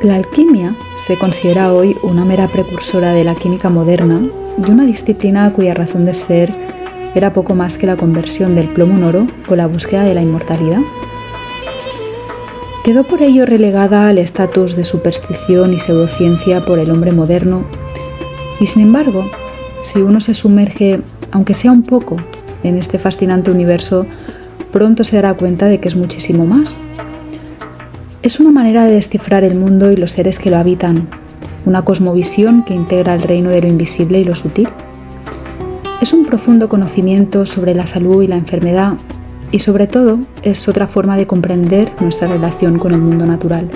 La alquimia se considera hoy una mera precursora de la química moderna y una disciplina cuya razón de ser era poco más que la conversión del plomo en oro con la búsqueda de la inmortalidad. Quedó por ello relegada al estatus de superstición y pseudociencia por el hombre moderno, y sin embargo, si uno se sumerge, aunque sea un poco, en este fascinante universo, pronto se dará cuenta de que es muchísimo más. Es una manera de descifrar el mundo y los seres que lo habitan, una cosmovisión que integra el reino de lo invisible y lo sutil. Es un profundo conocimiento sobre la salud y la enfermedad y sobre todo es otra forma de comprender nuestra relación con el mundo natural.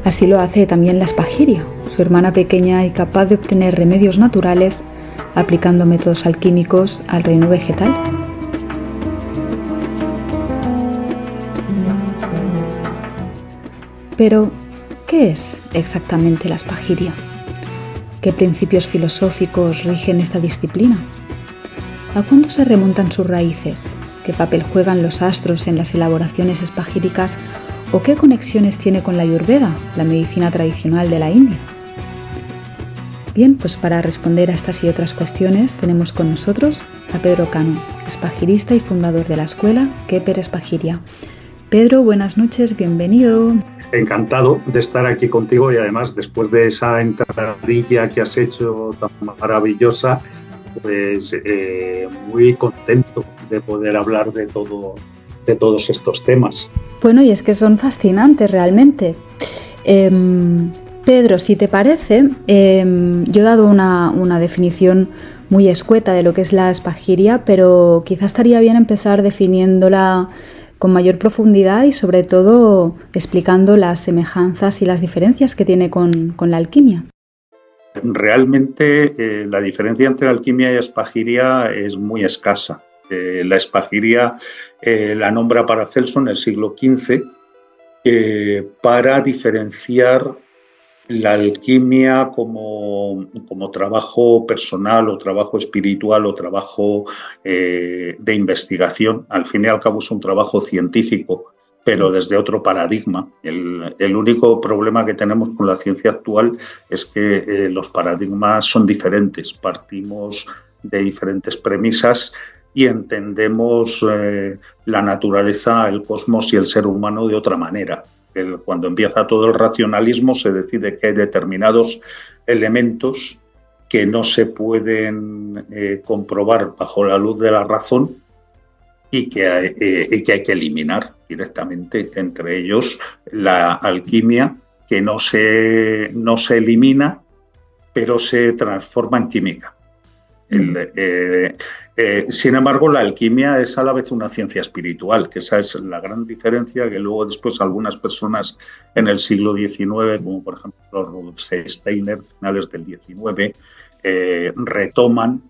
Así lo hace también la espagiria, su hermana pequeña y capaz de obtener remedios naturales aplicando métodos alquímicos al reino vegetal. Pero, ¿qué es exactamente la espagiria? ¿Qué principios filosóficos rigen esta disciplina? ¿A cuándo se remontan sus raíces? ¿Qué papel juegan los astros en las elaboraciones espagíricas? ¿O qué conexiones tiene con la Ayurveda, la medicina tradicional de la India? Bien, pues para responder a estas y otras cuestiones tenemos con nosotros a Pedro Cano, espagirista y fundador de la escuela Keper Espagiria. Pedro, buenas noches, bienvenido. Encantado de estar aquí contigo y además después de esa entradilla que has hecho tan maravillosa, pues muy contento de poder hablar de todos estos temas. Bueno, y es que son fascinantes realmente. Pedro, si te parece, yo he dado una definición muy escueta de lo que es la espagiria, pero quizás estaría bien empezar definiéndola con mayor profundidad y sobre todo explicando las semejanzas y las diferencias que tiene con la alquimia. Realmente la diferencia entre alquimia y espagiria es muy escasa. La espagiria la nombra Paracelso en el siglo XV para diferenciar la alquimia como trabajo personal o trabajo espiritual o trabajo de investigación. Al fin y al cabo es un trabajo científico, pero desde otro paradigma. El único problema que tenemos con la ciencia actual es que los paradigmas son diferentes. Partimos de diferentes premisas y entendemos la naturaleza, el cosmos y el ser humano de otra manera. Cuando empieza todo el racionalismo se decide que hay determinados elementos que no se pueden comprobar bajo la luz de la razón y que hay que eliminar directamente, entre ellos la alquimia, que no se elimina, pero se transforma en química. Sin embargo, la alquimia es a la vez una ciencia espiritual, que esa es la gran diferencia que luego después algunas personas en el siglo XIX, como por ejemplo Rudolf Steiner, finales del XIX, retoman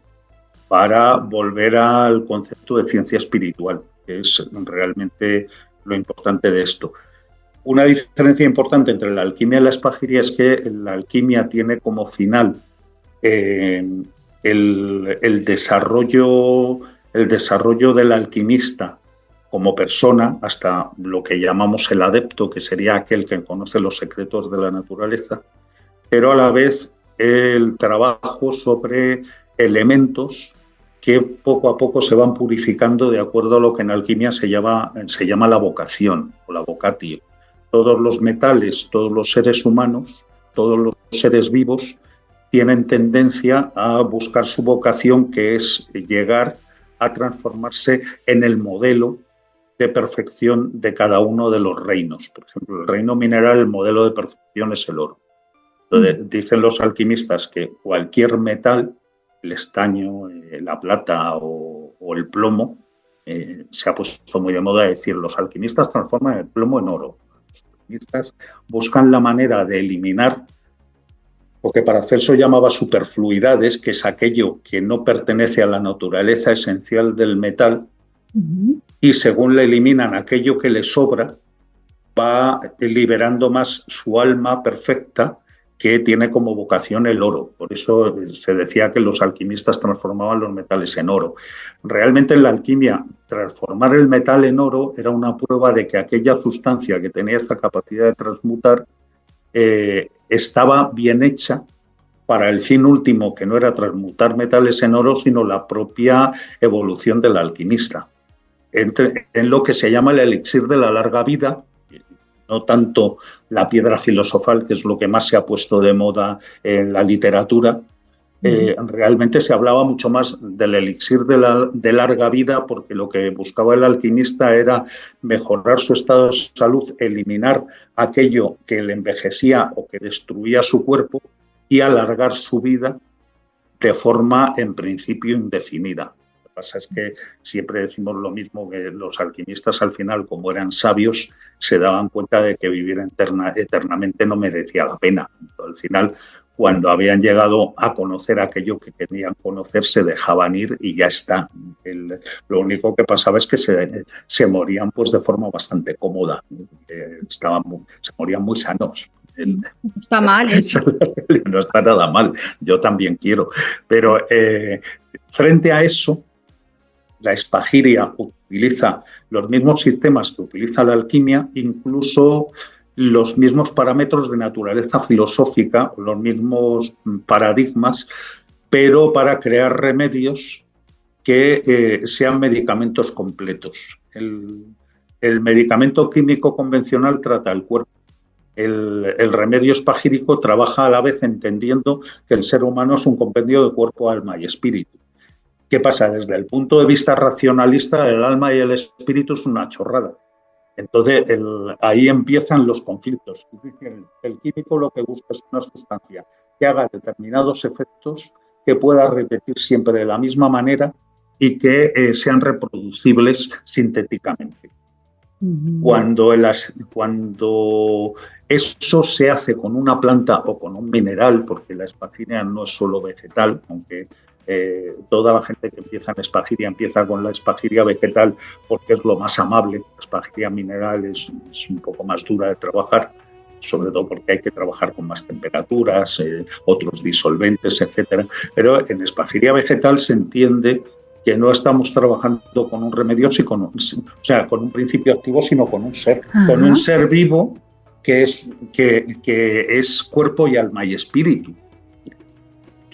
para volver al concepto de ciencia espiritual, que es realmente lo importante de esto. Una diferencia importante entre la alquimia y la espagiria es que la alquimia tiene como final el desarrollo del alquimista como persona hasta lo que llamamos el adepto, que sería aquel que conoce los secretos de la naturaleza, pero a la vez el trabajo sobre elementos que poco a poco se van purificando de acuerdo a lo que en alquimia se llama la vocación o la vocatio. Todos los metales, todos los seres humanos, todos los seres vivos tienen tendencia a buscar su vocación, que es llegar a transformarse en el modelo de perfección de cada uno de los reinos. Por ejemplo, el reino mineral, el modelo de perfección es el oro. Entonces, dicen los alquimistas que cualquier metal, el estaño, la plata o el plomo, se ha puesto muy de moda decir, los alquimistas transforman el plomo en oro. Los alquimistas buscan la manera de eliminar lo que Paracelso llamaba superfluidades, que es aquello que no pertenece a la naturaleza esencial del metal, y según le eliminan aquello que le sobra, va liberando más su alma perfecta, que tiene como vocación el oro. Por eso se decía que los alquimistas transformaban los metales en oro. Realmente en la alquimia, transformar el metal en oro era una prueba de que aquella sustancia que tenía esta capacidad de transmutar estaba bien hecha para el fin último, que no era transmutar metales en oro, sino la propia evolución del alquimista. En lo que se llama el elixir de la larga vida, no tanto la piedra filosofal, que es lo que más se ha puesto de moda en la literatura. Realmente se hablaba mucho más del elixir de larga vida, porque lo que buscaba el alquimista era mejorar su estado de salud, eliminar aquello que le envejecía o que destruía su cuerpo y alargar su vida de forma, en principio, indefinida. Lo que pasa es que siempre decimos lo mismo, que los alquimistas al final, como eran sabios, se daban cuenta de que vivir eternamente no merecía la pena. Al final, cuando habían llegado a conocer aquello que querían conocer, se dejaban ir y ya está. Lo único que pasaba es que se morían pues de forma bastante cómoda. Se morían muy sanos. Está mal eso. No está nada mal, yo también quiero. Pero frente a eso, la espagiria utiliza los mismos sistemas que utiliza la alquimia, incluso los mismos parámetros de naturaleza filosófica, los mismos paradigmas, pero para crear remedios que sean medicamentos completos. El medicamento químico convencional trata el cuerpo. El remedio espagírico trabaja a la vez entendiendo que el ser humano es un compendio de cuerpo, alma y espíritu. ¿Qué pasa? Desde el punto de vista racionalista, el alma y el espíritu es una chorrada. Entonces, ahí empiezan los conflictos. El químico lo que busca es una sustancia que haga determinados efectos, que pueda repetir siempre de la misma manera y que sean reproducibles sintéticamente. Cuando eso se hace con una planta o con un mineral, porque la espagiria no es solo vegetal, aunque toda la gente que empieza en espagiria empieza con la espagiria vegetal porque es lo más amable. La espagiria mineral es un poco más dura de trabajar, sobre todo porque hay que trabajar con más temperaturas, otros disolventes, etcétera. Pero en espagiria vegetal se entiende que no estamos trabajando con un remedio, con un principio activo, sino con un ser, con un ser vivo que es cuerpo y alma y espíritu.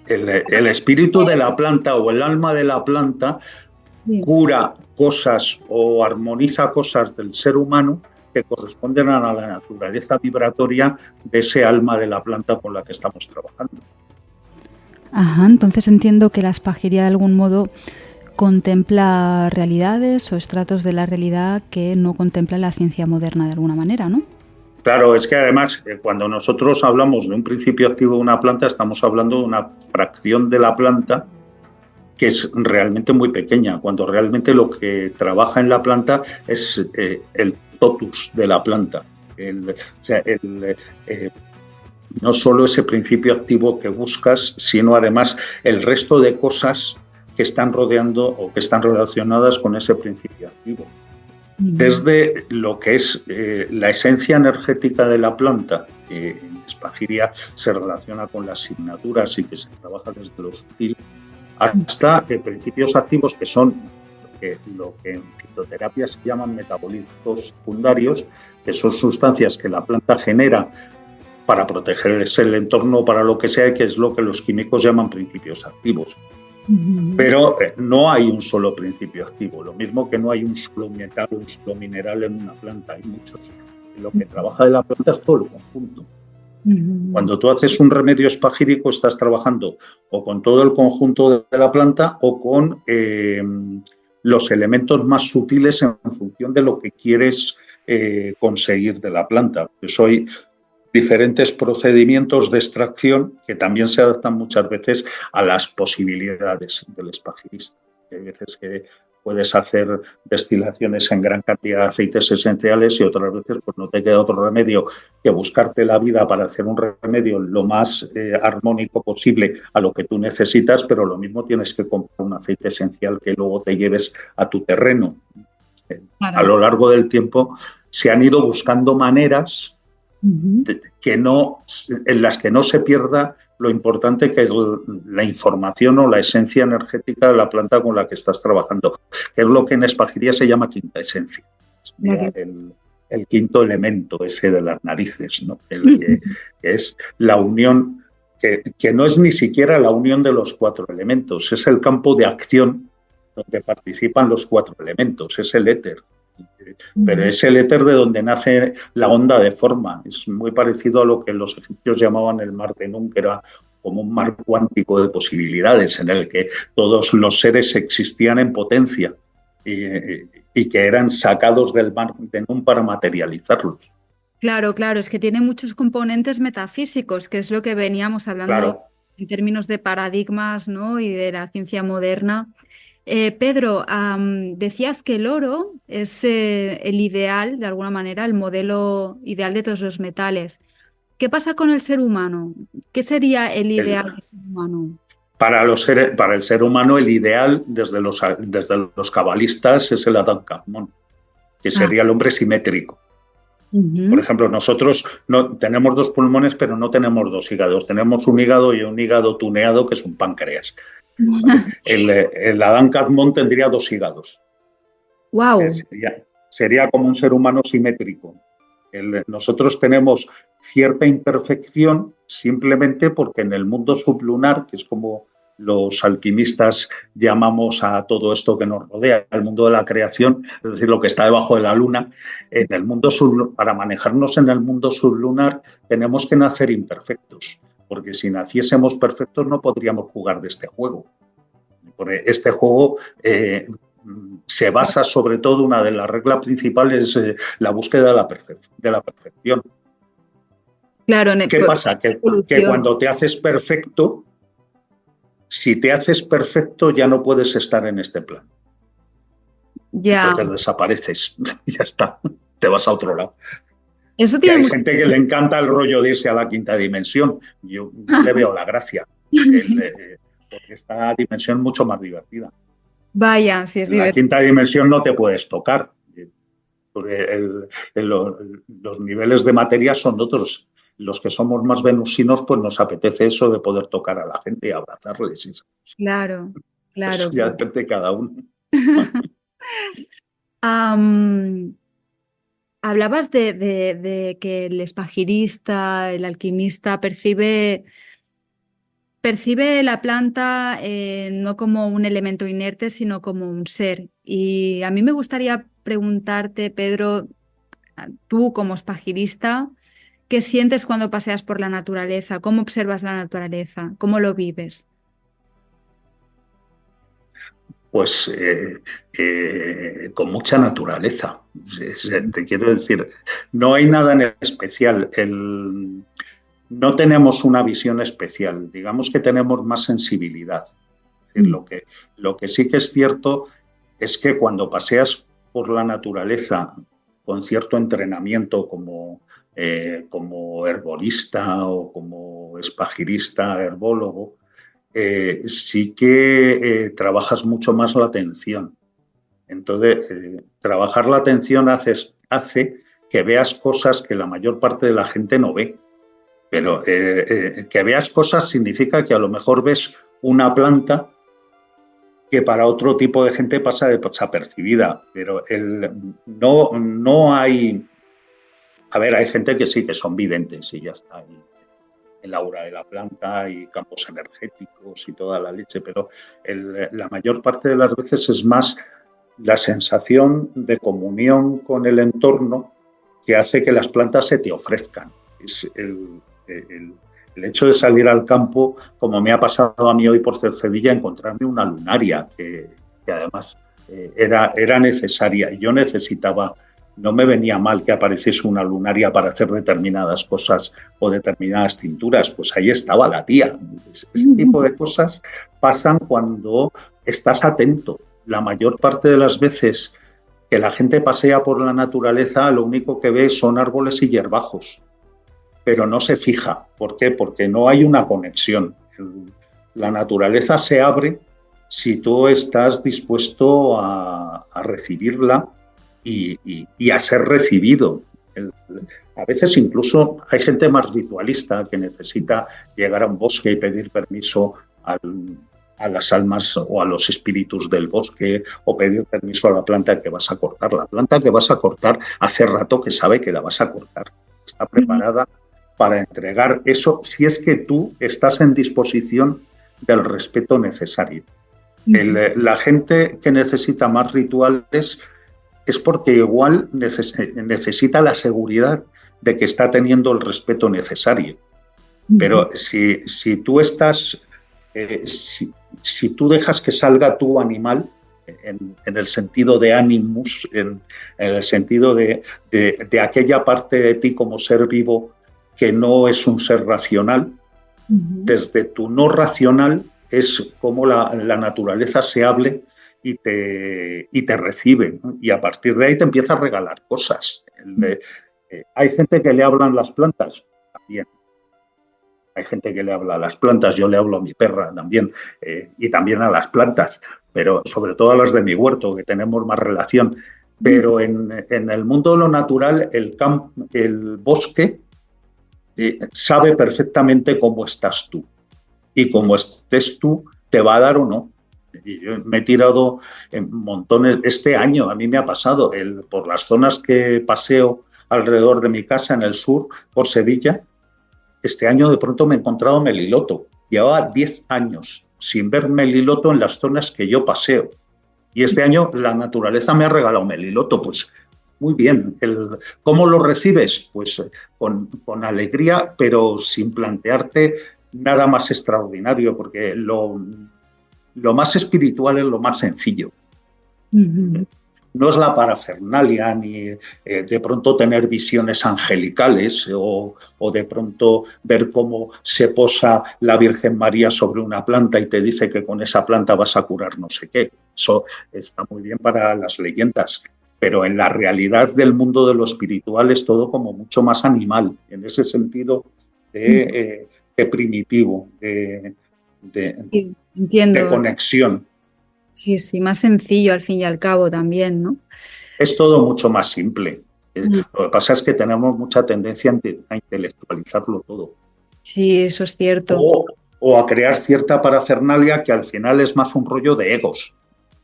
El espíritu de la planta o el alma de la planta cura cosas o armoniza cosas del ser humano que corresponden a la naturaleza vibratoria de ese alma de la planta con la que estamos trabajando. Ajá, entonces entiendo que la espagiria de algún modo contempla realidades o estratos de la realidad que no contempla la ciencia moderna de alguna manera, ¿no? Claro, es que además cuando nosotros hablamos de un principio activo de una planta, estamos hablando de una fracción de la planta que es realmente muy pequeña, cuando realmente lo que trabaja en la planta es el totus de la planta. No solo ese principio activo que buscas, sino además el resto de cosas que están rodeando o que están relacionadas con ese principio activo. Desde lo que es la esencia energética de la planta, que en espagiria se relaciona con las signaturas y que se trabaja desde lo sutil, hasta principios activos que son lo que en fitoterapia se llaman metabolitos secundarios, que son sustancias que la planta genera para protegerse el entorno, para lo que sea, que es lo que los químicos llaman principios activos. Pero no hay un solo principio activo, lo mismo que no hay un solo metal o un solo mineral en una planta, hay muchos. Lo que trabaja de la planta es todo el conjunto. Cuando tú haces un remedio espagírico estás trabajando o con todo el conjunto de la planta o con los elementos más sutiles en función de lo que quieres conseguir de la planta. Hay diferentes procedimientos de extracción que también se adaptan muchas veces a las posibilidades del espagirista. Hay veces que puedes hacer destilaciones en gran cantidad de aceites esenciales y otras veces pues no te queda otro remedio que buscarte la vida para hacer un remedio lo más armónico posible a lo que tú necesitas, pero lo mismo tienes que comprar un aceite esencial que luego te lleves a tu terreno. Claro. A lo largo del tiempo se han ido buscando maneras en las que no se pierda lo importante que es la información o la esencia energética de la planta con la que estás trabajando, que es lo que en espagiria se llama quinta esencia. el quinto elemento, ese de las narices, ¿no? Que es la unión, que no es ni siquiera la unión de los 4 elementos, es el campo de acción donde participan los 4 elementos, es el éter. Pero es el éter de donde nace la onda de forma. Es muy parecido a lo que los egipcios llamaban el mar de Nun, que era como un mar cuántico de posibilidades en el que todos los seres existían en potencia y que eran sacados del mar de Nun para materializarlos. Claro, claro, es que tiene muchos componentes metafísicos, que es lo que veníamos hablando Claro. en términos de paradigmas, ¿no? Y de la ciencia moderna. Pedro, decías que el oro es el ideal, de alguna manera, el modelo ideal de todos los metales. ¿Qué pasa con el ser humano? ¿Qué sería el ideal del ser humano? Para el ser humano, el ideal desde los cabalistas es el Adán Kadmon, que sería el hombre simétrico. Por ejemplo, nosotros no, tenemos 2 pulmones, pero no tenemos 2 hígados. Tenemos un hígado y un hígado tuneado, que es un páncreas. El Adán Kadmon tendría 2 hígados. ¡Wow! Sería como un ser humano simétrico. Nosotros tenemos cierta imperfección simplemente porque en el mundo sublunar, que es como los alquimistas llamamos a todo esto que nos rodea, el mundo de la creación, es decir, lo que está debajo de la luna, en el mundo para manejarnos en el mundo sublunar tenemos que nacer imperfectos, porque si naciésemos perfectos no podríamos jugar de este juego. Porque este juego se basa sobre todo, una de las reglas principales, la búsqueda de la perfección. Claro, ¿Qué pasa? Que cuando te haces perfecto, si te haces perfecto ya no puedes estar en este plan. Ya. Entonces desapareces, ya está, te vas a otro lado. Eso tiene hay gente que le encanta el rollo de irse a la 5ª dimensión. Yo no le veo la gracia, porque esta dimensión es mucho más divertida. Vaya, si es divertido. En la 5ª dimensión no te puedes tocar, porque los niveles de materia son otros. Los que somos más venusinos, pues nos apetece eso de poder tocar a la gente y abrazarles. Claro, claro. Eso ya depende de cada uno. Hablabas de que el espagirista, el alquimista, percibe la planta no como un elemento inerte, sino como un ser. Y a mí me gustaría preguntarte, Pedro, tú como espagirista, ¿qué sientes cuando paseas por la naturaleza? ¿Cómo observas la naturaleza? ¿Cómo lo vives? Pues con mucha naturaleza. Te quiero decir, no hay nada en especial. No tenemos una visión especial. Digamos que tenemos más sensibilidad. Es decir, lo que sí que es cierto es que cuando paseas por la naturaleza con cierto entrenamiento como herborista o como espagirista, herbólogo, sí que trabajas mucho más la atención. Entonces, trabajar la atención hace que veas cosas que la mayor parte de la gente no ve. Pero que veas cosas significa que a lo mejor ves una planta que para otro tipo de gente pasa desapercibida. Pero no hay... A ver, hay gente que sí, que son videntes y ya está. El aura de la planta y campos energéticos y toda la leche, pero la mayor parte de las veces es más la sensación de comunión con el entorno que hace que las plantas se te ofrezcan. Es el hecho de salir al campo, como me ha pasado a mí hoy por Cercedilla, encontrarme una lunaria que además era necesaria. Yo necesitaba... No me venía mal que apareciese una lunaria para hacer determinadas cosas o determinadas tinturas, pues ahí estaba la tía. Ese tipo de cosas pasan cuando estás atento. La mayor parte de las veces que la gente pasea por la naturaleza, lo único que ve son árboles y hierbajos, pero no se fija. ¿Por qué? Porque no hay una conexión. La naturaleza se abre si tú estás dispuesto a recibirla y a ser recibido. A veces incluso hay gente más ritualista que necesita llegar a un bosque y pedir permiso a las almas o a los espíritus del bosque, o pedir permiso a la planta que vas a cortar. La planta que vas a cortar hace rato que sabe que la vas a cortar. Está preparada para entregar eso si es que tú estás en disposición del respeto necesario. La gente que necesita más rituales es porque igual necesita la seguridad de que está teniendo el respeto necesario. Pero si tú estás, si tú dejas que salga tu animal, en el sentido de animus, en el sentido de aquella parte de ti como ser vivo que no es un ser racional, desde tu no racional es como la naturaleza se hable y te recibe, ¿no? Y a partir de ahí te empieza a regalar cosas. Hay gente que le hablan las plantas, también. Hay gente que le habla a las plantas, yo le hablo a mi perra también, y también a las plantas, pero sobre todo a las de mi huerto, que tenemos más relación. Pero en el mundo de lo natural, el bosque sabe perfectamente cómo estás tú. Y como estés tú, te va a dar o no. Y yo me he tirado en montones. Este año a mí me ha pasado por las zonas que paseo alrededor de mi casa en el sur, por Sevilla. Este año de pronto me he encontrado meliloto. Llevaba 10 años sin ver meliloto en las zonas que yo paseo. Y este año la naturaleza me ha regalado meliloto. Pues muy bien. ¿Cómo lo recibes? Pues con alegría, pero sin plantearte nada más extraordinario, porque lo más espiritual es lo más sencillo. No es la parafernalia, ni de pronto tener visiones angelicales o de pronto ver cómo se posa la Virgen María sobre una planta y te dice que con esa planta vas a curar no sé qué. Eso está muy bien para las leyendas, pero en la realidad del mundo de lo espiritual es todo como mucho más animal, en ese sentido de primitivo, Sí, entiendo. de conexión. Sí, sí, más sencillo al fin y al cabo también, ¿no? Es todo mucho más simple. Lo que pasa es que tenemos mucha tendencia a intelectualizarlo todo. Sí, eso es cierto. O a crear cierta parafernalia que al final es más un rollo de egos.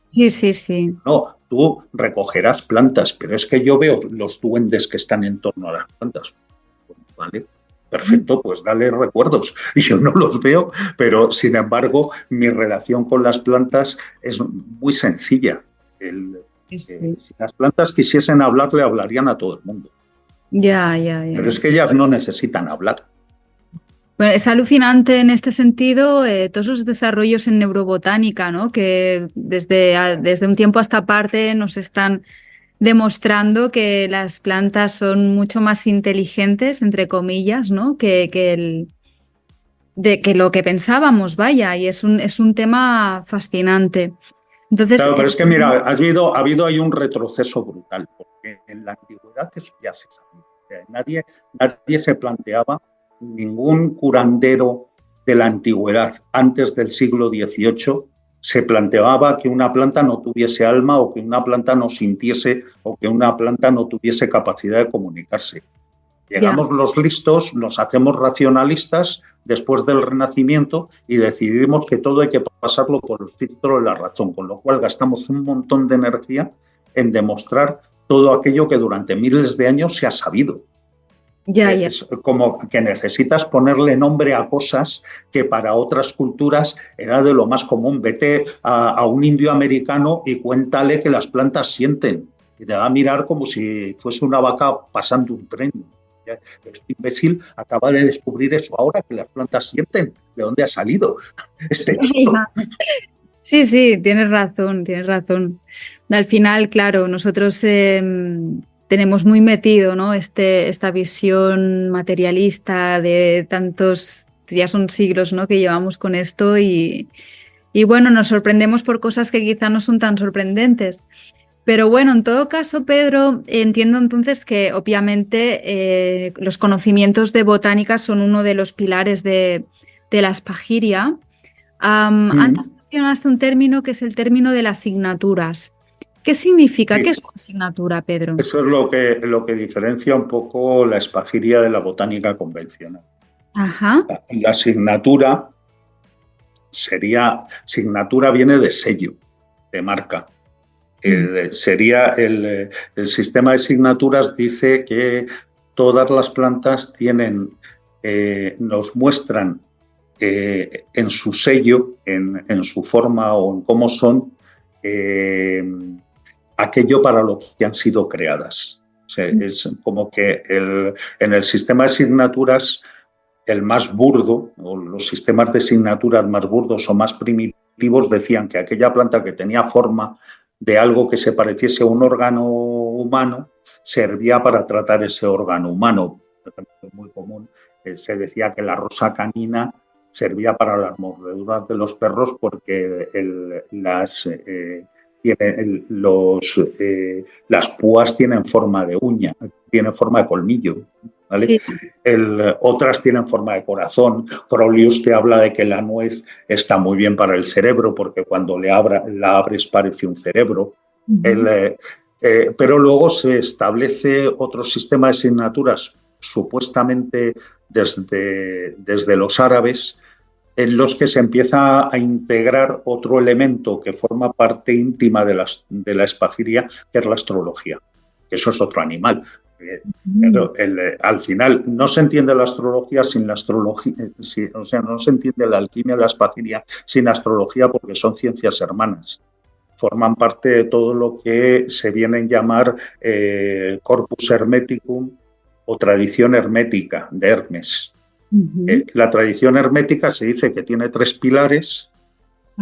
Sí, sí, sí. No, tú recogerás plantas, pero es que yo veo los duendes que están en torno a las plantas. ¿Vale? Perfecto, pues dale recuerdos. Yo no los veo, pero sin embargo mi relación con las plantas es muy sencilla. Si las plantas quisiesen hablar, le hablarían a todo el mundo. Ya. Pero es que ellas no necesitan hablar. Bueno, es alucinante en este sentido todos los desarrollos en neurobotánica, ¿no? Que desde un tiempo a esta parte nos están demostrando que las plantas son mucho más inteligentes, entre comillas, ¿no? que lo que pensábamos, vaya, y es un tema fascinante. Entonces, claro, pero es que mira, ha habido ahí un retroceso brutal, porque en la antigüedad eso ya se sabía. O sea, nadie se planteaba, ningún curandero de la antigüedad antes del siglo XVIII se planteaba que una planta no tuviese alma o que una planta no sintiese o que una planta no tuviese capacidad de comunicarse. Llegamos los listos, nos hacemos racionalistas después del Renacimiento y decidimos que todo hay que pasarlo por el filtro de la razón, con lo cual gastamos un montón de energía en demostrar todo aquello que durante miles de años se ha sabido. Es como que necesitas ponerle nombre a cosas que para otras culturas era de lo más común. Vete a un indio americano y cuéntale que las plantas sienten. Y te va a mirar como si fuese una vaca pasando un tren. Este imbécil acaba de descubrir eso ahora, que las plantas sienten. ¿De dónde ha salido este chico? Sí, tienes razón. Al final, claro, nosotros tenemos muy metido, ¿no? Esta visión materialista de tantos, ya son siglos, ¿no? que llevamos con esto y bueno, nos sorprendemos por cosas que quizá no son tan sorprendentes. Pero bueno, en todo caso, Pedro, entiendo entonces que obviamente los conocimientos de botánica son uno de los pilares de la Spagyria. Antes mencionaste un término que es el término de las asignaturas. ¿Qué significa? Sí. ¿Qué es una asignatura, Pedro? Eso es lo que diferencia un poco la Spagyria de la botánica convencional. Ajá. La asignatura signatura viene de sello, de marca. El sistema de signaturas dice que todas las plantas nos muestran en su sello, en su forma o en cómo son, aquello para lo que han sido creadas. O sea, es como que en el sistema de signaturas, el más burdo, o los sistemas de signaturas más burdos o más primitivos, decían que aquella planta que tenía forma de algo que se pareciese a un órgano humano servía para tratar ese órgano humano. Por ejemplo, es muy común, se decía que la rosa canina servía para las mordeduras de los perros porque las púas tienen forma de uña, tienen forma de colmillo, ¿vale? Sí. Otras tienen forma de corazón. Crolius te habla de que la nuez está muy bien para el cerebro porque cuando la abres parece un cerebro. Pero luego se establece otro sistema de signaturas supuestamente desde los árabes, en los que se empieza a integrar otro elemento que forma parte íntima de la espagiria, que es la astrología. Eso es otro animal. Pero al final no se entiende la astrología sin la astrología, o sea, no se entiende la alquimia de la espagiria sin astrología porque son ciencias hermanas. Forman parte de todo lo que se viene a llamar corpus hermeticum o tradición hermética de Hermes. La tradición hermética se dice que tiene 3 pilares,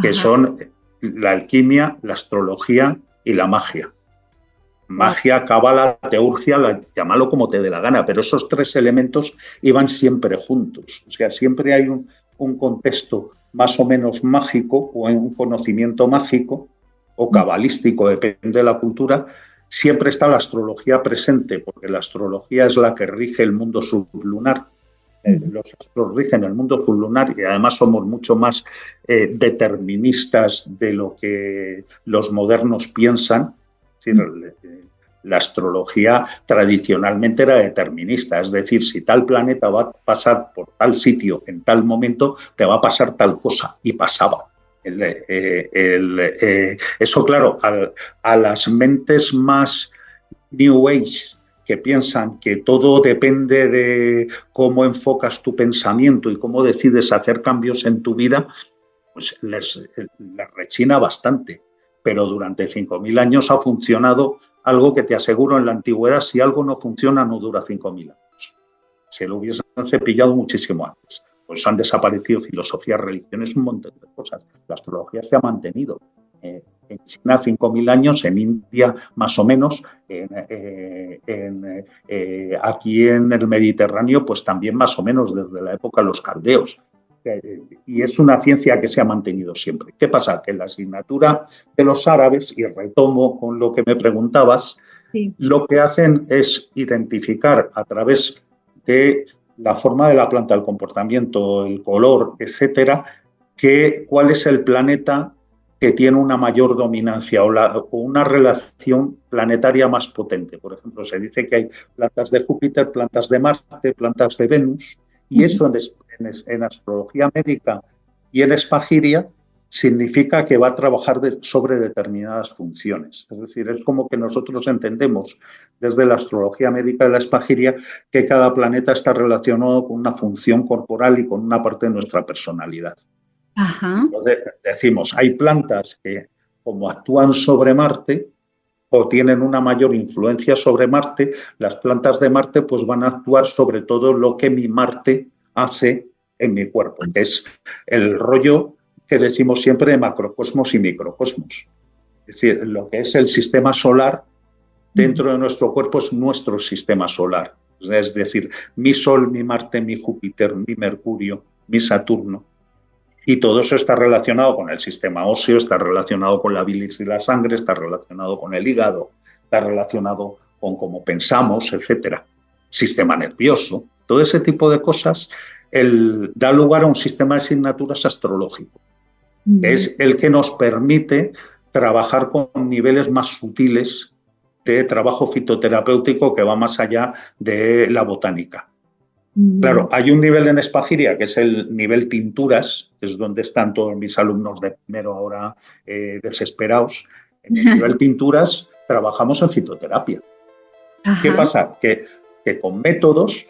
que son la alquimia, la astrología y la magia. Magia, cábala, teurgia, llámalo como te dé la gana, pero esos 3 elementos iban siempre juntos. O sea, siempre hay un contexto más o menos mágico o un conocimiento mágico o cabalístico, depende de la cultura. Siempre está la astrología presente, porque la astrología es la que rige el mundo sublunar. Los astros rigen el mundo sublunar y además somos mucho más deterministas de lo que los modernos piensan. Es decir, la astrología tradicionalmente era determinista, es decir, si tal planeta va a pasar por tal sitio en tal momento, te va a pasar tal cosa, y pasaba. Eso, claro, a las mentes más New Age, que piensan que todo depende de cómo enfocas tu pensamiento y cómo decides hacer cambios en tu vida, pues les rechina bastante. Pero durante 5.000 años ha funcionado algo que te aseguro en la antigüedad, si algo no funciona, no dura 5.000 años. Se lo hubiesen cepillado muchísimo antes. Pues han desaparecido filosofías, religiones, un montón de cosas. La astrología se ha mantenido. En China 5.000 años, en India más o menos, aquí en el Mediterráneo pues también más o menos desde la época de los caldeos. Y es una ciencia que se ha mantenido siempre. ¿Qué pasa? Que la asignatura de los árabes, y retomo con lo que me preguntabas, sí, lo que hacen es identificar a través de la forma de la planta, el comportamiento, el color, etcétera, cuál es el planeta que tiene una mayor dominancia o una relación planetaria más potente. Por ejemplo, se dice que hay plantas de Júpiter, plantas de Marte, plantas de Venus, y eso en astrología médica y en espagiria significa que va a trabajar sobre determinadas funciones. Es decir, es como que nosotros entendemos desde la astrología médica y la espagiria que cada planeta está relacionado con una función corporal y con una parte de nuestra personalidad. Ajá. Entonces, decimos, hay plantas que, como actúan sobre Marte o tienen una mayor influencia sobre Marte, las plantas de Marte pues van a actuar sobre todo lo que mi Marte hace en mi cuerpo, que es el rollo que decimos siempre de macrocosmos y microcosmos. Es decir, lo que es el sistema solar dentro de nuestro cuerpo es nuestro sistema solar. Es decir, mi Sol, mi Marte, mi Júpiter, mi Mercurio, mi Saturno. Y todo eso está relacionado con el sistema óseo, está relacionado con la bilis y la sangre, está relacionado con el hígado, está relacionado con cómo pensamos, etcétera. Sistema nervioso, todo ese tipo de cosas da lugar a un sistema de asignaturas astrológico. Es el que nos permite trabajar con niveles más sutiles de trabajo fitoterapéutico que va más allá de la botánica. Claro, hay un nivel en Espagiria que es el nivel tinturas, que es donde están todos mis alumnos de primero ahora desesperados. En el nivel tinturas trabajamos en fitoterapia. ¿Qué Ajá, pasa? Que con métodos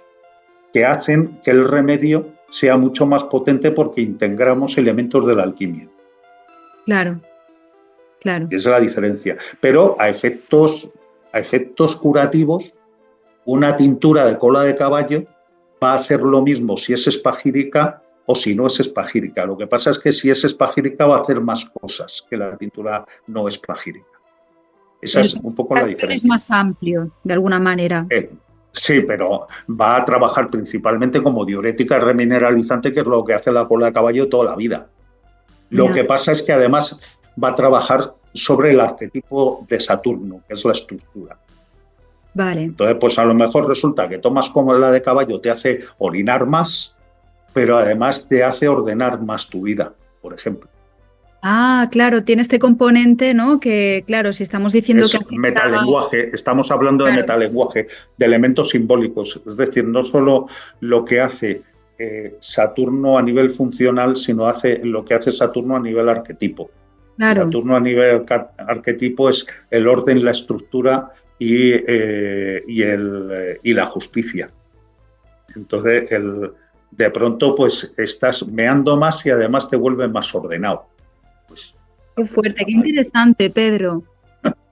que hacen que el remedio sea mucho más potente porque integramos elementos de la alquimia. claro, claro. Y esa es la diferencia. Pero a efectos curativos, una tintura de cola de caballo va a hacer lo mismo si es espagírica o si no es espagírica. Lo que pasa es que si es espagírica va a hacer más cosas que la tintura no espagírica. Esa El es un poco la acción es diferencia. más amplio, de alguna manera. Sí, pero va a trabajar principalmente como diurética remineralizante, que es lo que hace la cola de caballo toda la vida. Lo Ya, que pasa es que además va a trabajar sobre el arquetipo de Saturno, que es la estructura. vale. Entonces, pues a lo mejor resulta que tomas como la de caballo, te hace orinar más, pero además te hace ordenar más tu vida, por ejemplo. Ah, claro, tiene este componente, ¿no? Que, claro, si estamos diciendo que Es afecta, metalenguaje, estamos hablando de claro, metalenguaje, de elementos simbólicos, es decir, no solo lo que hace Saturno a nivel funcional, sino hace lo que hace Saturno a nivel arquetipo. claro. Saturno a nivel arquetipo es el orden, la estructura y la justicia. Entonces, de pronto, pues estás meando más y además te vuelve más ordenado. Pues Qué tampoco fuerte, está qué mal. interesante, Pedro.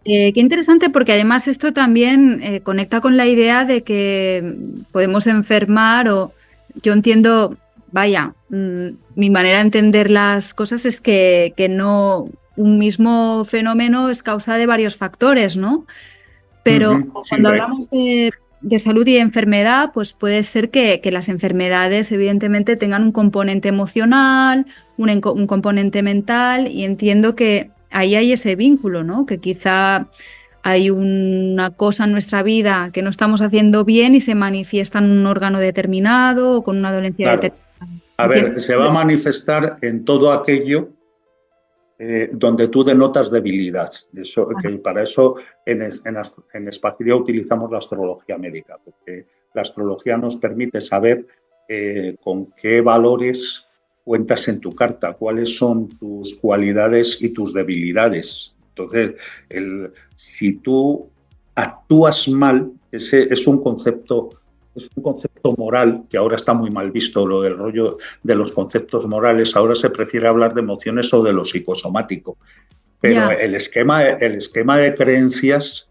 Qué interesante porque además esto también conecta con la idea de que podemos enfermar o yo entiendo, vaya, mi manera de entender las cosas es que no un mismo fenómeno es causa de varios factores, ¿no? Pero cuando Siempre, hablamos de salud y enfermedad, pues puede ser que las enfermedades evidentemente tengan un componente emocional, un componente mental y entiendo que ahí hay ese vínculo, ¿no? Que quizá hay una cosa en nuestra vida que no estamos haciendo bien y se manifiesta en un órgano determinado o con una dolencia claro. determinada. A Entiendo. ver, se va a manifestar en todo aquello donde tú denotas debilidad. Eso, que para eso en Espaciria utilizamos la astrología médica, porque la astrología nos permite saber con qué valores cuentas en tu carta, cuáles son tus cualidades y tus debilidades. Entonces, si tú actúas mal, ese es un concepto moral que ahora está muy mal visto, lo del rollo de los conceptos morales. Ahora se prefiere hablar de emociones o de lo psicosomático. Pero Ya, el esquema de creencias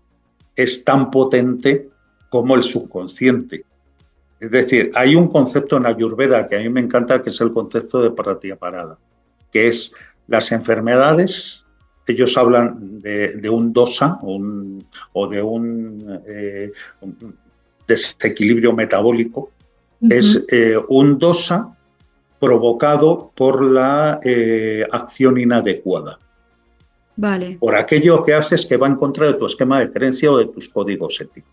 es tan potente como el subconsciente. Es decir, hay un concepto en Ayurveda que a mí me encanta, que es el concepto de Pratyaparada, que es las enfermedades. Ellos hablan de un dosa o de un desequilibrio metabólico. ujú, Es un dosa provocado por la acción inadecuada, vale, por aquello que haces que va en contra de tu esquema de creencia o de tus códigos éticos.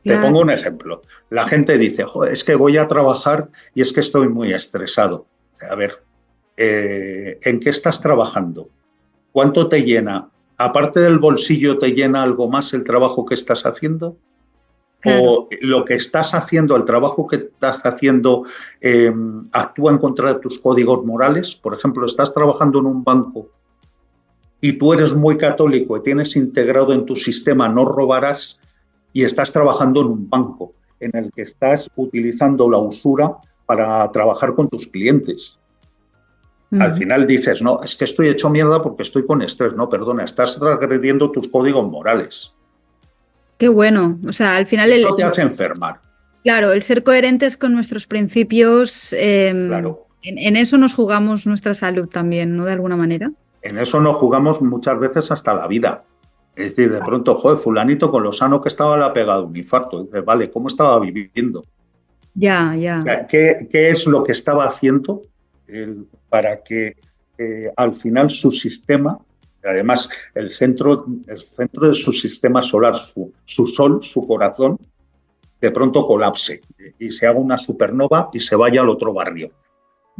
Te claro, pongo un ejemplo. La gente dice, joder, es que voy a trabajar y es que estoy muy estresado. A ver, ¿en qué estás trabajando? ¿Cuánto te llena? Aparte del bolsillo, ¿te llena algo más el trabajo que estás haciendo? claro, ¿O lo que estás haciendo, el trabajo que estás haciendo, actúa en contra de tus códigos morales? Por ejemplo, estás trabajando en un banco y tú eres muy católico y tienes integrado en tu sistema no robarás y estás trabajando en un banco en el que estás utilizando la usura para trabajar con tus clientes. Al ujú. final dices, no, es que estoy hecho mierda porque estoy con estrés. No, perdona, estás transgrediendo tus códigos morales. Qué bueno. O sea, al final Y eso te hace enfermar. claro, el ser coherentes con nuestros principios, Claro. en eso nos jugamos nuestra salud también, ¿no? De alguna manera. En eso nos jugamos muchas veces hasta la vida. Es decir, de pronto, joder, fulanito con lo sano que estaba le ha pegado un infarto. Dices, vale, ¿cómo estaba viviendo? O Ya, ya, sea, ¿qué es lo que estaba haciendo para que al final su sistema, además el centro de su sistema solar, su sol, su corazón, de pronto colapse y se haga una supernova y se vaya al otro barrio?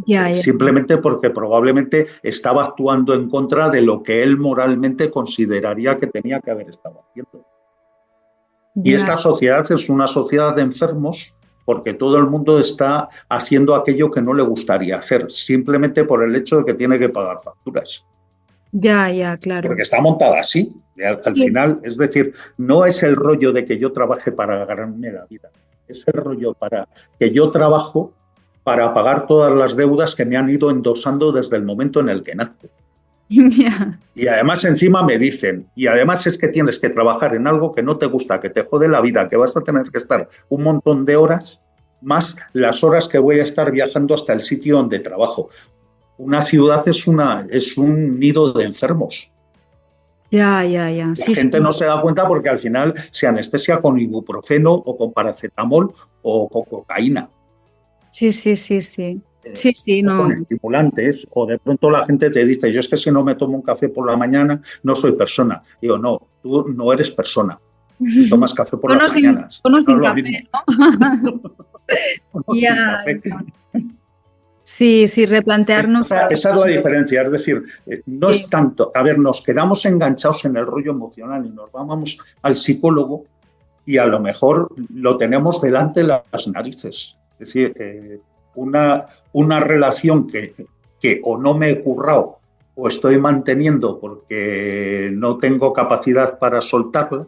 ya, ya, Simplemente porque probablemente estaba actuando en contra de lo que él moralmente consideraría que tenía que haber estado haciendo. Y ya. esta sociedad es una sociedad de enfermos porque todo el mundo está haciendo aquello que no le gustaría hacer, simplemente por el hecho de que tiene que pagar facturas. Ya, claro. Porque está montada así, al Sí, final. Es decir, no es el rollo de que yo trabaje para ganarme la vida, es el rollo para que yo trabajo para pagar todas las deudas que me han ido endosando desde el momento en el que nazco. ya. Y además encima me dicen, y además es que tienes que trabajar en algo que no te gusta, que te jode la vida, que vas a tener que estar un montón de horas, más las horas que voy a estar viajando hasta el sitio donde trabajo. Una ciudad es un nido de enfermos. Ya. La Sí, sí. gente no se da cuenta porque al final se anestesia con ibuprofeno o con paracetamol o con cocaína. Sí. Sí, O con no. estimulantes, o de pronto la gente te dice, yo es que si no me tomo un café por la mañana no soy persona. Digo, no, tú no eres persona, si tomas café por las mañanas. Uno No es sin lo café, mismo. ¿no? Uno sin Ya. café. Sí, replantearnos. Esa es la diferencia, es decir, no Sí, es tanto, a ver, nos quedamos enganchados en el rollo emocional y nos vamos al psicólogo y a lo mejor lo tenemos delante de las narices. Es decir, una relación que o no me he currado o estoy manteniendo porque no tengo capacidad para soltarla,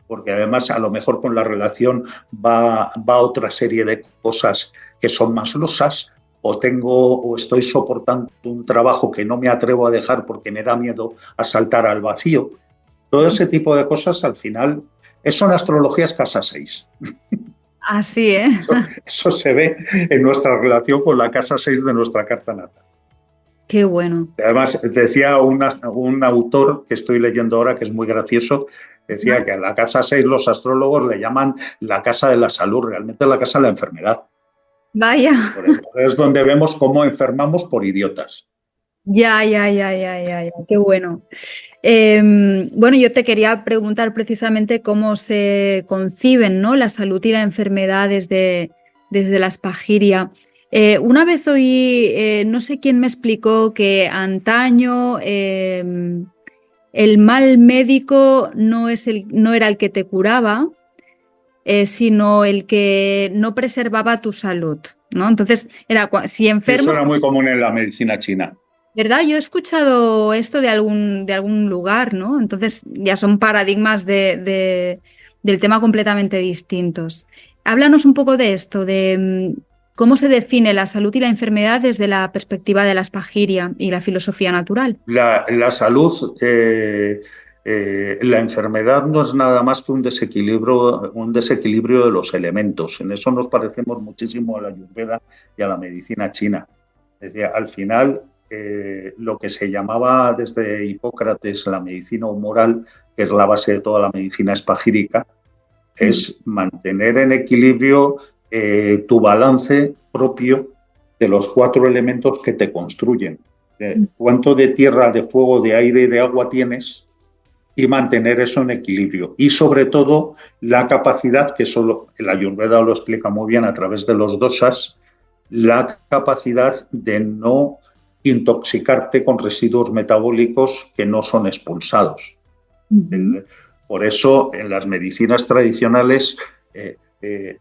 porque además a lo mejor con la relación va otra serie de cosas que son más losas, o estoy soportando un trabajo que no me atrevo a dejar porque me da miedo a saltar al vacío. Todo ese tipo de cosas al final, eso en astrología es casa 6. así, ¿eh? Eso se ve en nuestra relación con la casa 6 de nuestra carta natal. Qué bueno. Además, decía un autor que estoy leyendo ahora, que es muy gracioso, decía que a la casa 6 los astrólogos le llaman la casa de la salud, realmente es la casa de la enfermedad. Vaya. Es donde vemos cómo enfermamos por idiotas. Ya. Qué bueno. Bueno, yo te quería preguntar precisamente cómo se conciben, ¿no?, la salud y la enfermedad desde la Spagyria. Una vez oí, no sé quién me explicó que antaño el mal médico no era el que te curaba, sino el que no preservaba tu salud, ¿no? Entonces, si Eso enfermo. era muy común en la medicina china. ¿Verdad? Yo he escuchado esto de algún lugar, ¿no? Entonces ya son paradigmas del tema completamente distintos. Háblanos un poco de esto, de cómo se define la salud y la enfermedad desde la perspectiva de la Spagyria y la filosofía natural. La salud, la enfermedad no es nada más que un desequilibrio de los elementos. En eso nos parecemos muchísimo a la Ayurveda y a la medicina china. Es decir, al final, lo que se llamaba desde Hipócrates la medicina humoral, que es la base de toda la medicina espagírica, es mantener en equilibrio tu balance propio de los 4 elementos que te construyen. Cuánto de tierra, de fuego, de aire y de agua tienes, y mantener eso en equilibrio. Y sobre todo la capacidad, que solo el Ayurveda lo explica muy bien a través de los dosas, la capacidad de no intoxicarte con residuos metabólicos que no son expulsados. Por eso en las medicinas tradicionales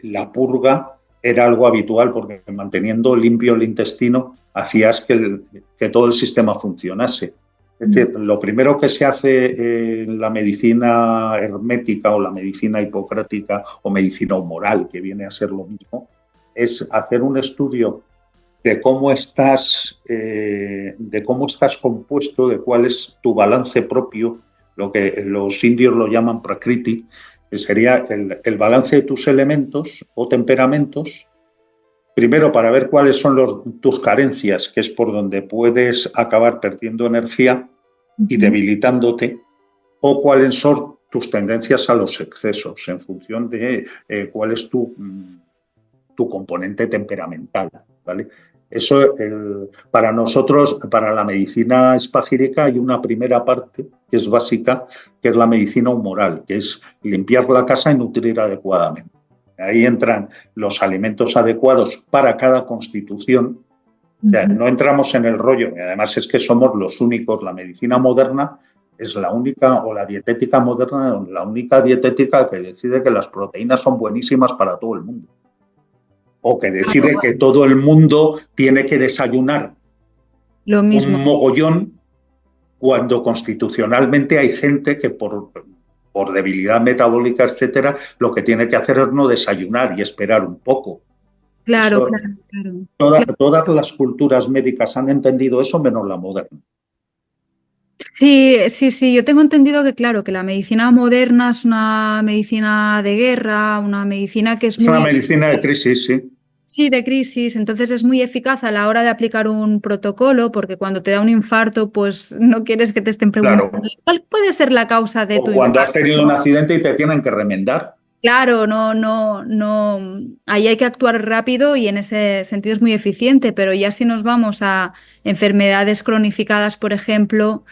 la purga era algo habitual, porque manteniendo limpio el intestino hacías que todo el sistema funcionase. Es decir, lo primero que se hace en la medicina hermética o la medicina hipocrática o medicina humoral, que viene a ser lo mismo, es hacer un estudio de cómo estás compuesto, de cuál es tu balance propio, lo que los indios lo llaman prakriti, que sería el balance de tus elementos o temperamentos, primero para ver cuáles son tus carencias, que es por donde puedes acabar perdiendo energía y debilitándote, o cuáles son tus tendencias a los excesos, en función de cuál es tu componente temperamental, ¿vale? Eso, para nosotros, para la medicina espagírica, hay una primera parte que es básica, que es la medicina humoral, que es limpiar la casa y nutrir adecuadamente. Ahí entran los alimentos adecuados para cada constitución. O sea, no entramos en el rollo, y además es que somos los únicos, la medicina moderna es la única, o la dietética moderna, la única dietética que decide que las proteínas son buenísimas para todo el mundo. o que decide que todo el mundo tiene que desayunar Lo mismo. un mogollón, cuando constitucionalmente hay gente que por debilidad metabólica, etcétera, lo que tiene que hacer es no desayunar y esperar un poco. Claro, Eso, claro. todas las culturas médicas han entendido eso, menos la moderna. Sí, sí, sí, yo tengo entendido que, claro, que la medicina moderna es una medicina de guerra, una medicina que es Es una muy... medicina de crisis, sí. Sí, de crisis, entonces es muy eficaz a la hora de aplicar un protocolo, porque cuando te da un infarto, pues no quieres que te estén preguntando Claro. cuál puede ser la causa de tu O cuando has infarto. tenido un accidente y te tienen que remendar. Claro, no, ahí hay que actuar rápido y en ese sentido es muy eficiente, pero ya si nos vamos a enfermedades cronificadas, por ejemplo,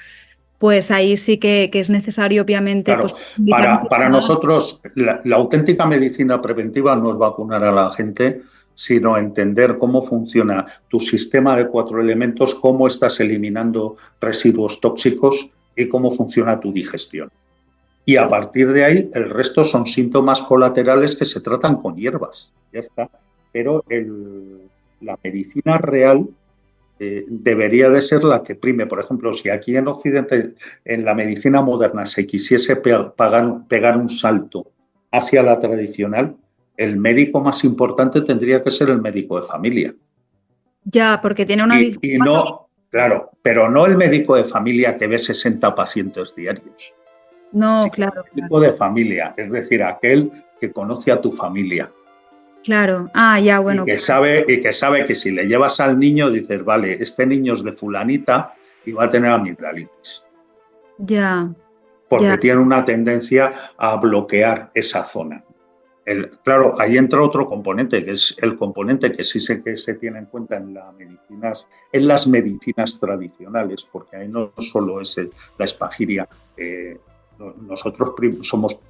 pues ahí sí que es necesario, obviamente, Claro, pues indicar un poco para más. nosotros la auténtica medicina preventiva no es vacunar a la gente, sino entender cómo funciona tu sistema de 4 elementos, cómo estás eliminando residuos tóxicos y cómo funciona tu digestión. Y a partir de ahí, el resto son síntomas colaterales que se tratan con hierbas. Ya está. Pero la medicina real debería de ser la que prime. Por ejemplo, si aquí en Occidente, en la medicina moderna, se quisiese pegar un salto hacia la tradicional, el médico más importante tendría que ser el médico de familia. Ya, porque tiene una visión Y más... no, claro, pero no el médico de familia que ve 60 pacientes diarios. No, Sino claro, el claro. médico de familia, es decir, aquel que conoce a tu familia. Claro. Ah, ya, Y bueno, que sabe que si le llevas al niño, dices, vale, este niño es de fulanita y va a tener amigdalitis. ya, ya, Porque tiene una tendencia a bloquear esa zona. Claro, ahí entra otro componente, que es el componente que sí sé que se tiene en cuenta en las medicinas tradicionales, porque ahí no solo es la espagiria. Nosotros somos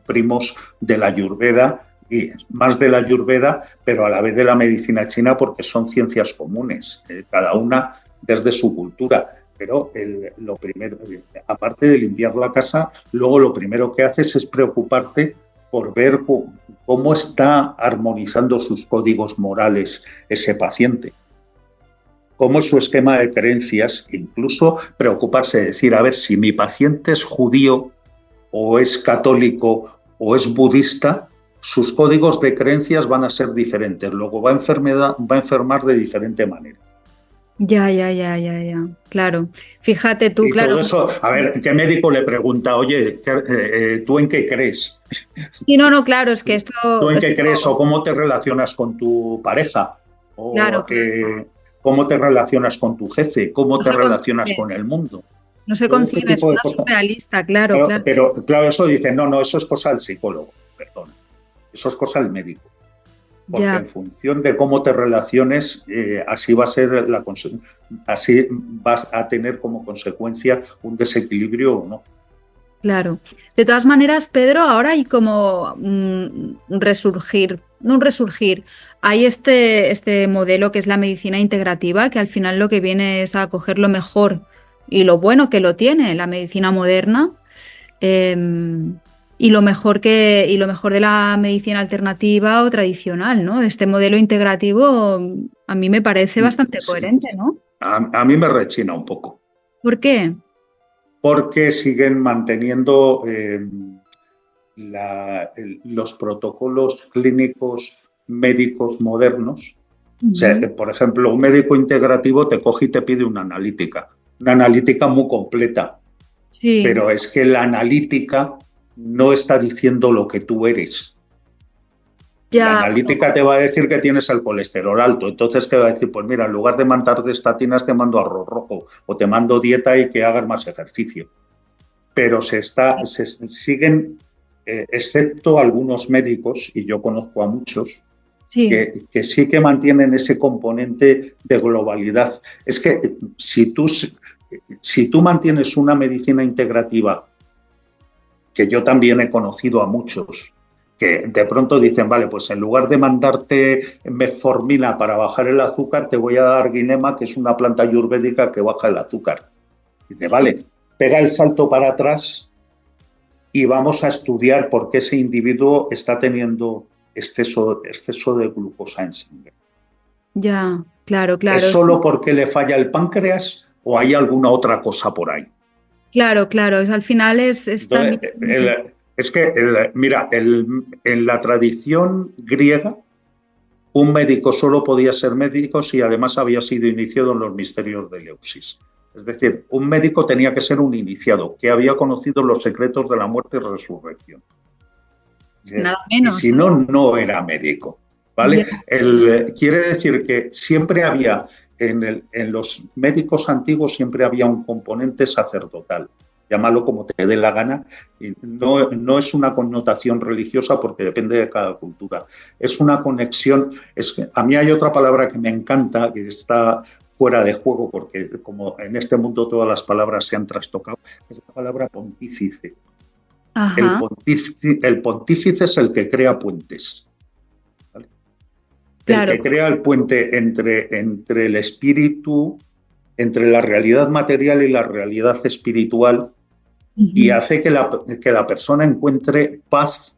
primos de la Ayurveda, y más de la Ayurveda, pero a la vez de la medicina china, porque son ciencias comunes, cada una desde su cultura. Pero lo primero, aparte de limpiar la casa, luego lo primero que haces es preocuparte por ver cómo está armonizando sus códigos morales ese paciente, cómo es su esquema de creencias, incluso preocuparse de decir, a ver, si mi paciente es judío o es católico o es budista, sus códigos de creencias van a ser diferentes, luego va a enfermar de diferente manera. ya. Claro. Fíjate tú, Y claro. todo eso, a ver, ¿qué médico le pregunta, oye, ¿tú en qué crees? Sí, no, claro, es que ¿Tú en qué esto, crees o cómo te relacionas con tu pareja? ¿O claro. cómo te relacionas con tu jefe? ¿Cómo No te se relacionas concibe, con el mundo? no se Todo ese concibe, tipo de suena cosas. surrealista, claro, claro. Pero claro, eso dice, no, eso es cosa del psicólogo, perdona. Eso es cosa del médico. Porque Ya, en función de cómo te relaciones, así va a ser así vas a tener como consecuencia un desequilibrio o no. claro. De todas maneras, Pedro, ahora hay como un resurgir, no un resurgir, hay este modelo que es la medicina integrativa, que al final lo que viene es a coger lo mejor y lo bueno que lo tiene la medicina moderna. Y lo mejor de la medicina alternativa o tradicional, ¿no? Este modelo integrativo a mí me parece bastante Sí. coherente, ¿no? A mí me rechina un poco. ¿Por qué? Porque siguen manteniendo los protocolos clínicos médicos modernos. O sea, Ujú. por ejemplo, un médico integrativo te coge y te pide una analítica muy completa, Sí, pero es que la analítica no está diciendo lo que tú eres. La ya, analítica te va a decir que tienes el colesterol alto. Entonces, ¿qué va a decir? Pues mira, en lugar de mandarte estatinas, te mando arroz rojo o te mando dieta y que hagas más ejercicio. Pero se siguen, excepto algunos médicos, y yo conozco a muchos, sí, que sí que mantienen ese componente de globalidad. Es que si tú mantienes una medicina integrativa, que yo también he conocido a muchos, que de pronto dicen, vale, pues en lugar de mandarte metformina para bajar el azúcar, te voy a dar guinema, que es una planta ayurvédica que baja el azúcar. Dice, sí, vale, pega el salto para atrás y vamos a estudiar por qué ese individuo está teniendo exceso de glucosa en sangre. Ya, claro, ¿Es claro. solo porque le falla el páncreas o hay alguna otra cosa por ahí? Claro, claro. Al final es también. Entonces, mira, en la tradición griega, un médico solo podía ser médico si además había sido iniciado en los misterios de Eleusis. Es decir, un médico tenía que ser un iniciado, que había conocido los secretos de la muerte y resurrección. Nada Y menos, si ¿eh? no, no era médico. ¿Vale? Ya, Quiere decir que siempre había, en los médicos antiguos, siempre había un componente sacerdotal. Llámalo como te dé la gana. Y no es una connotación religiosa porque depende de cada cultura. Es una conexión. A mí hay otra palabra que me encanta, que está fuera de juego, porque como en este mundo todas las palabras se han trastocado, es la palabra pontífice. ajá, El pontífice es el que crea puentes. ¿Vale? El claro. que crea el puente entre el espíritu, entre la realidad material y la realidad espiritual, y Ujú. hace que la persona encuentre paz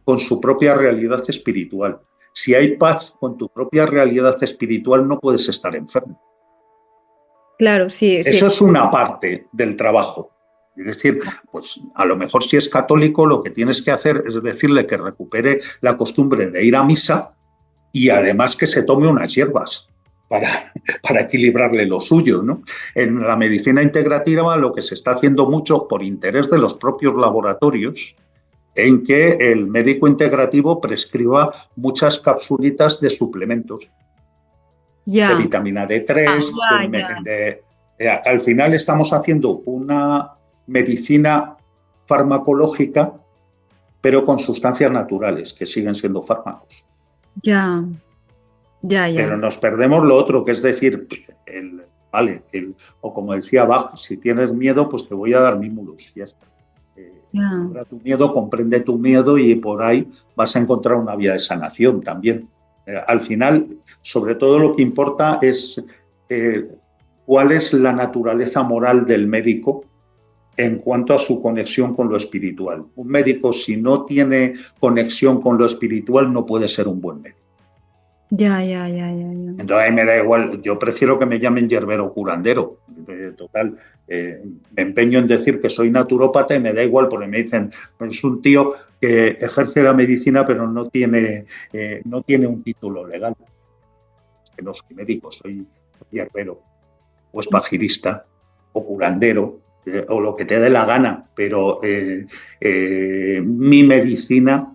con su propia realidad espiritual. Si hay paz con tu propia realidad espiritual, no puedes estar enfermo. Claro, sí, sí, Eso es una parte del trabajo. Es decir, pues a lo mejor si es católico, lo que tienes que hacer es decirle que recupere la costumbre de ir a misa y además que se tome unas hierbas para, para equilibrarle lo suyo, ¿no? En la medicina integrativa lo que se está haciendo mucho por interés de los propios laboratorios, en que el médico integrativo prescriba muchas capsulitas de suplementos de ya, vitamina D3, ya. al final estamos haciendo una medicina farmacológica, pero con sustancias naturales, que siguen siendo fármacos. Ya, ya, Pero ya. nos perdemos lo otro, que es decir, vale, o como decía Bach, si tienes miedo, pues te voy a dar Mimulus. Ya está. Ya. Equilibra tu miedo, comprende tu miedo y por ahí vas a encontrar una vía de sanación también. Al final, sobre todo lo que importa es cuál es la naturaleza moral del médico en cuanto a su conexión con lo espiritual. Un médico, si no tiene conexión con lo espiritual, no puede ser un buen médico. Ya, ya, ya, ya, ya. Entonces, a mí me da igual, yo prefiero que me llamen yerbero curandero. Total, me empeño en decir que soy naturópata y me da igual porque me dicen, es un tío que ejerce la medicina pero no tiene un título legal. Que no soy médico, soy yerbero o espagirista o curandero o lo que te dé la gana, pero mi medicina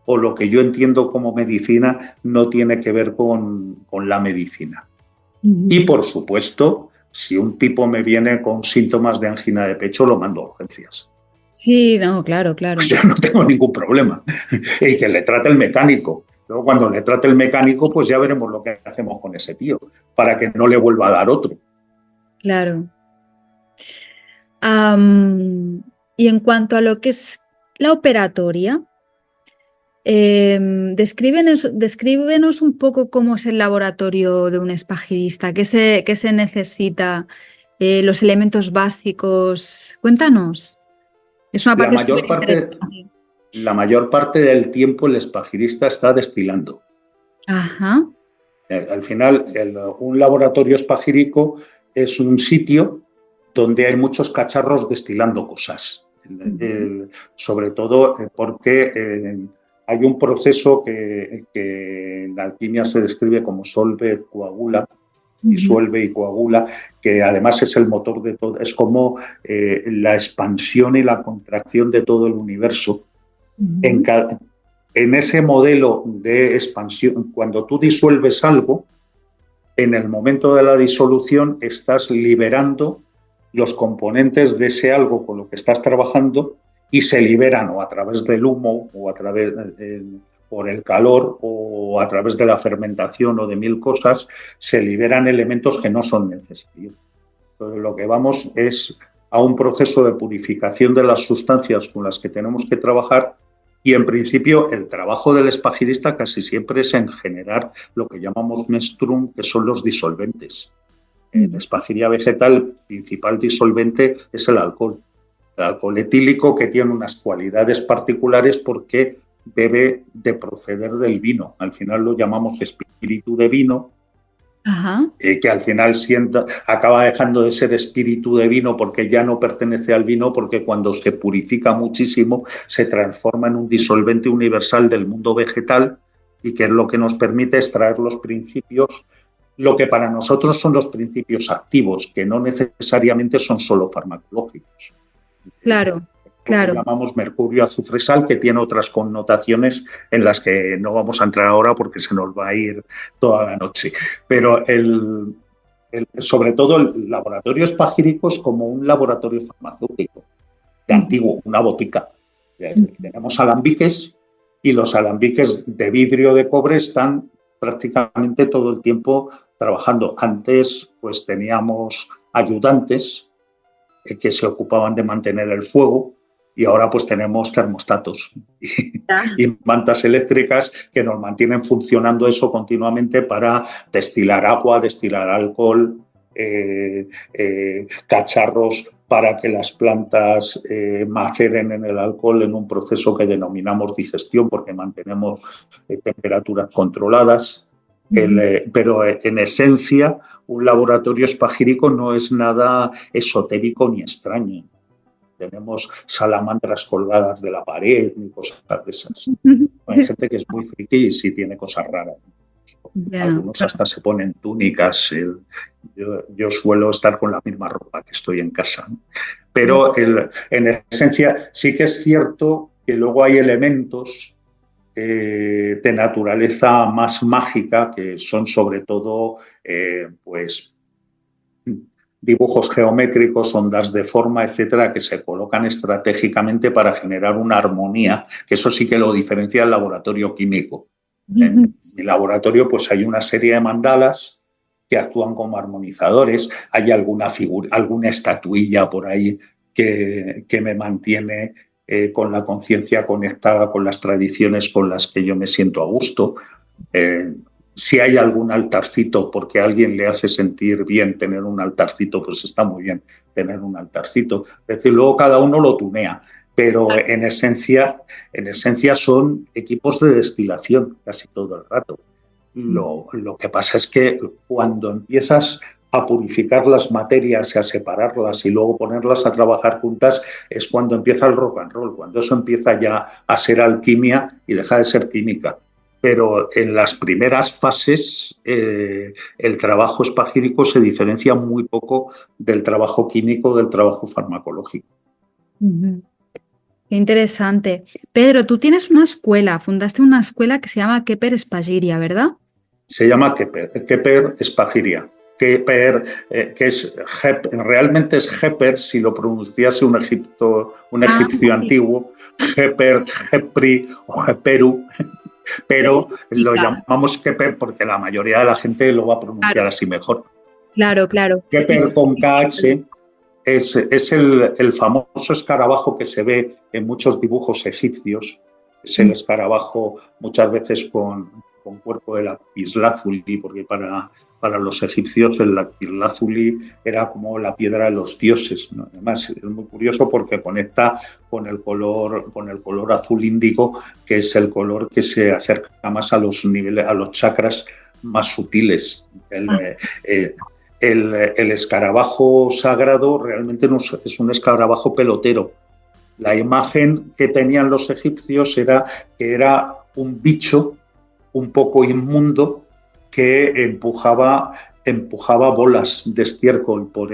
o lo que yo entiendo como medicina no tiene que ver con la medicina. Y Ujú. por supuesto, si un tipo me viene con síntomas de angina de pecho, lo mando a urgencias. Sí, no, claro, claro. Pues yo no tengo ningún problema. Y que le trate el mecánico. Luego, cuando le trate el mecánico, pues ya veremos lo que hacemos con ese tío, para que no le vuelva a dar otro. Claro. Y en cuanto a lo que es la operatoria, descríbenos un poco cómo es el laboratorio de un espagirista, qué se necesita, los elementos básicos. Cuéntanos. Es una La parte súper mayor parte, interesante. la mayor parte del tiempo el espagirista está destilando. Ajá. Al final, un laboratorio espagírico es un sitio donde hay muchos cacharros destilando cosas. Ujú. Sobre todo porque hay un proceso que en la alquimia se describe como solve coagula, Ujú. disuelve y coagula, que además es el motor de todo, es como la expansión y la contracción de todo el universo. En, Ujú. en ese modelo de expansión, cuando tú disuelves algo, en el momento de la disolución estás liberando los componentes de ese algo con lo que estás trabajando y se liberan o a través del humo o a través por el calor o a través de la fermentación o de mil cosas, se liberan elementos que no son necesarios. Entonces, lo que vamos es a un proceso de purificación de las sustancias con las que tenemos que trabajar y, en principio, el trabajo del espagirista casi siempre es en generar lo que llamamos menstruum, que son los disolventes. En Ujú. espagiria vegetal, el principal disolvente es el alcohol etílico, que tiene unas cualidades particulares porque debe de proceder del vino. Al final lo llamamos espíritu de vino, Ajá. que al final acaba dejando de ser espíritu de vino porque ya no pertenece al vino, porque cuando se purifica muchísimo se transforma en un disolvente universal del mundo vegetal, y que es lo que nos permite extraer los principios, lo que para nosotros son los principios activos, que no necesariamente son solo farmacológicos. Claro, Lo que claro. llamamos mercurio, azufre, sal, que tiene otras connotaciones en las que no vamos a entrar ahora porque se nos va a ir toda la noche. Pero sobre todo el laboratorio espagírico es como un laboratorio farmacéutico de antiguo, una botica. Tenemos alambiques, y los alambiques de vidrio o de cobre están prácticamente todo el tiempo trabajando. Antes pues teníamos ayudantes que se ocupaban de mantener el fuego, y ahora pues tenemos termostatos y mantas eléctricas que nos mantienen funcionando eso continuamente para destilar agua, destilar alcohol, cacharros para que las plantas maceren en el alcohol en un proceso que denominamos digestión, porque mantenemos temperaturas controladas. Pero en esencia, un laboratorio espagírico no es nada esotérico ni extraño. Tenemos salamandras colgadas de la pared ni cosas de esas. Hay gente que es muy friki y sí tiene cosas raras. Algunos hasta se ponen túnicas. Yo suelo estar con la misma ropa que estoy en casa. Pero en esencia sí que es cierto que luego hay elementos de naturaleza más mágica, que son sobre todo pues dibujos geométricos, ondas de forma, etcétera, que se colocan estratégicamente para generar una armonía, que eso sí que lo diferencia del laboratorio químico. En mi laboratorio pues hay una serie de mandalas que actúan como armonizadores, hay alguna figura, alguna estatuilla por ahí que me mantiene con la conciencia conectada con las tradiciones con las que yo me siento a gusto. Si hay algún altarcito, porque a alguien le hace sentir bien tener un altarcito, pues está muy bien tener un altarcito. Es decir, luego cada uno lo tunea, pero en esencia son equipos de destilación casi todo el rato. Lo que pasa es que cuando empiezas a purificar las materias y a separarlas y luego ponerlas a trabajar juntas, es cuando empieza el rock and roll, cuando eso empieza ya a ser alquimia y deja de ser química. Pero en las primeras fases el trabajo espagírico se diferencia muy poco del trabajo químico, del trabajo farmacológico. Qué interesante. Pedro, tú tienes una escuela, fundaste una escuela que se llama Keper Spagiria, ¿verdad? Se llama Keper Spagiria. Keper, que es realmente es Heper, si lo pronunciase un egipcio antiguo, Heper, Hepri o Heperu. Pero lo llamamos Keper porque la mayoría de la gente lo va a pronunciar así mejor. Claro. Keper con KH es el famoso escarabajo que se ve en muchos dibujos egipcios. Es el escarabajo muchas veces con cuerpo de lapislázuli, porque para los egipcios el lapislázuli era como la piedra de los dioses, ¿no? Además es muy curioso porque conecta con el color azul índigo, que es el color que se acerca más a los niveles, a los chakras más sutiles. El escarabajo sagrado realmente no es un escarabajo pelotero. La imagen que tenían los egipcios era que era un bicho un poco inmundo que empujaba bolas de estiércol por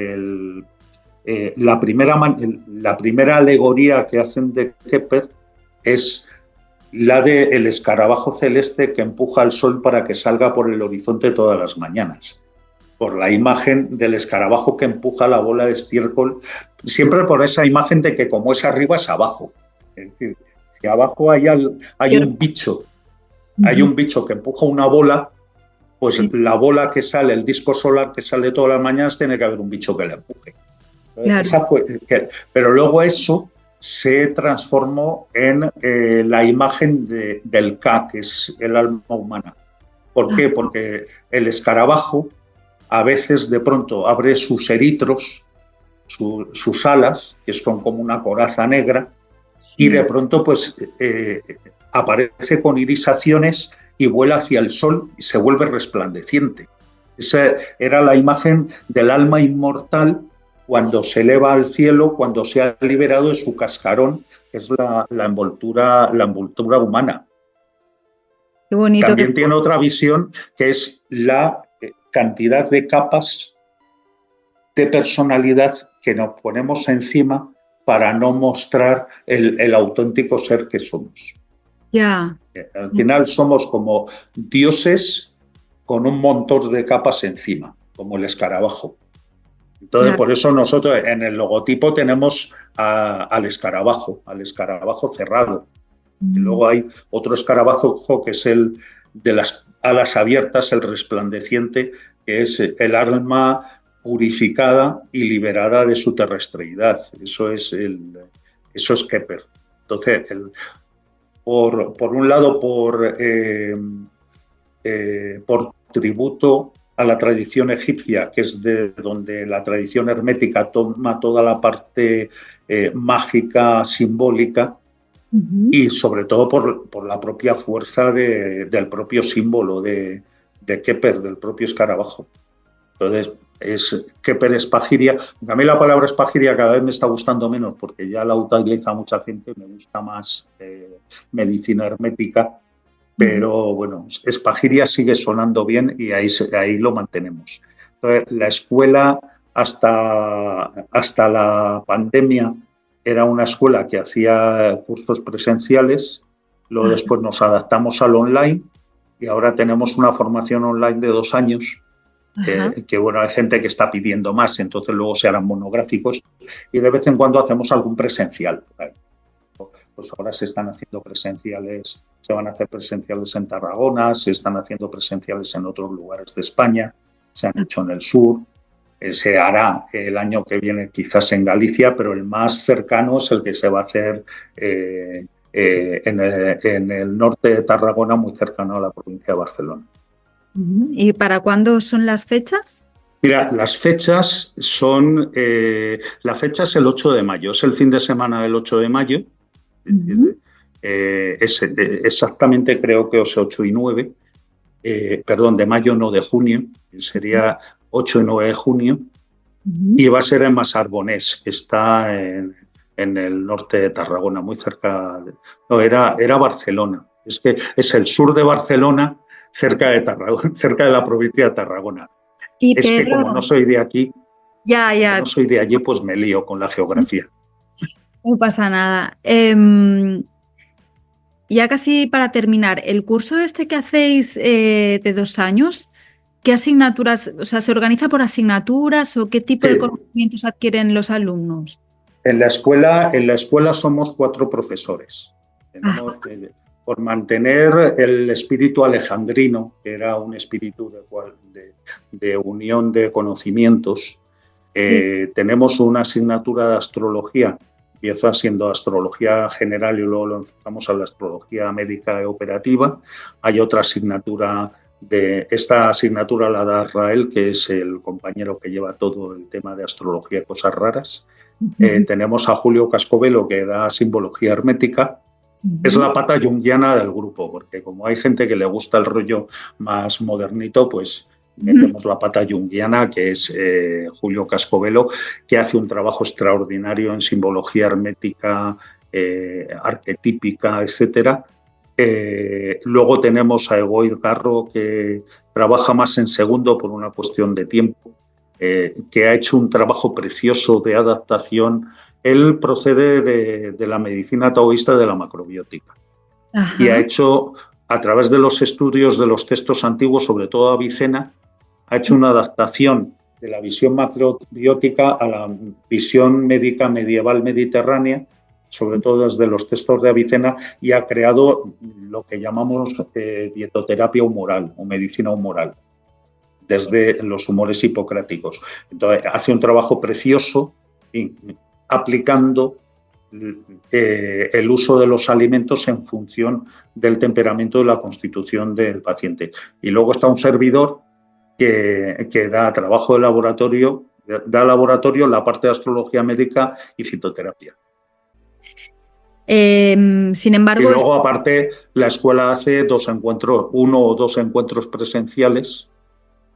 la primera alegoría que hacen de Keper es la del escarabajo celeste que empuja al sol para que salga por el horizonte todas las mañanas, por la imagen del escarabajo que empuja la bola de estiércol, siempre por esa imagen de que como es arriba es abajo. Es decir, si abajo hay un bicho, hay un bicho que empuja una bola, pues la bola que sale, el disco solar que sale todas las mañanas, tiene que haber un bicho que la empuje. Claro. Pero luego eso se transformó en la imagen del Ka, que es el alma humana. ¿Por qué? Porque el escarabajo a veces de pronto abre sus eritros, sus alas, que son como una coraza negra, y de pronto pues aparece con irisaciones y vuela hacia el sol y se vuelve resplandeciente. Esa era la imagen del alma inmortal cuando se eleva al cielo, cuando se ha liberado de su cascarón, que es la envoltura humana. Qué bonito. También tiene otra visión, que es la cantidad de capas de personalidad que nos ponemos encima para no mostrar el auténtico ser que somos. Ya. Al final somos como dioses con un montón de capas encima, como el escarabajo. Entonces, por eso nosotros en el logotipo tenemos al escarabajo cerrado. Y luego hay otro escarabajo que es el de las alas abiertas, el resplandeciente, que es el alma purificada y liberada de su terrestreidad. Eso es Keper. Entonces, por un lado, por tributo a la tradición egipcia, que es de donde la tradición hermética toma toda la parte mágica, simbólica, y sobre todo por la propia fuerza del propio símbolo de Keper, del propio escarabajo. Entonces, Keper Spagyria. A mí la palabra Spagyria cada vez me está gustando menos porque ya la utiliza mucha gente, me gusta más medicina hermética, pero bueno, Spagyria sigue sonando bien y ahí lo mantenemos. Entonces, la escuela hasta la pandemia era una escuela que hacía cursos presenciales, luego después nos adaptamos al online y ahora tenemos una formación online de 2 años, que bueno, hay gente que está pidiendo más, entonces luego se harán monográficos y de vez en cuando hacemos algún presencial. Pues ahora se están haciendo presenciales, se van a hacer presenciales en Tarragona, se están haciendo presenciales en otros lugares de España, se han hecho en el sur. Se hará el año que viene quizás en Galicia, pero el más cercano es el que se va a hacer en el norte de Tarragona, muy cercano a la provincia de Barcelona. ¿Y para cuándo son las fechas? Mira, las fechas son... la fecha es el 8 de mayo, es el fin de semana del 8 de mayo. Exactamente creo que es 8 y 9. Perdón, de mayo, no de junio. Sería 8 y 9 de junio, y va a ser en Masarbonés, que está en el norte de Tarragona, muy cerca. No, era Barcelona. Es que es el sur de Barcelona, cerca de Tarragona, cerca de la provincia de Tarragona. Es que como no soy de aquí, no soy de allí, pues me lío con la geografía. No pasa nada. Ya casi para terminar, el curso este que hacéis de 2 años, ¿qué asignaturas, o sea, se organiza por asignaturas o qué tipo de conocimientos adquieren los alumnos? En la escuela somos 4 profesores. Tenemos, por mantener el espíritu alejandrino, que era un espíritu de unión de conocimientos, tenemos una asignatura de astrología. Empieza siendo astrología general y luego lo enfocamos a la astrología médica y operativa. Hay otra asignatura. Esta asignatura la da Rael, que es el compañero que lleva todo el tema de astrología y cosas raras. Tenemos a Julio Cascovelo, que da simbología hermética. Es la pata junguiana del grupo, porque como hay gente que le gusta el rollo más modernito, pues metemos la pata junguiana, que es Julio Cascovelo, que hace un trabajo extraordinario en simbología hermética, arquetípica, etcétera. Luego tenemos a Egoir Garro, que trabaja más en segundo por una cuestión de tiempo, que ha hecho un trabajo precioso de adaptación. Él procede de la medicina taoísta, de la macrobiótica. Y ha hecho, a través de los estudios de los textos antiguos, sobre todo Avicena, ha hecho una adaptación de la visión macrobiótica a la visión médica medieval mediterránea, sobre todo desde los textos de Avicena, y ha creado lo que llamamos dietoterapia humoral o medicina humoral, desde los humores hipocráticos. Entonces, hace un trabajo precioso aplicando el uso de los alimentos en función del temperamento y la constitución del paciente. Y luego está un servidor que da trabajo de laboratorio, da laboratorio la parte de astrología médica y fitoterapia. Sin Y embargo, luego, aparte, la escuela hace 2 encuentros, 1 o 2 encuentros presenciales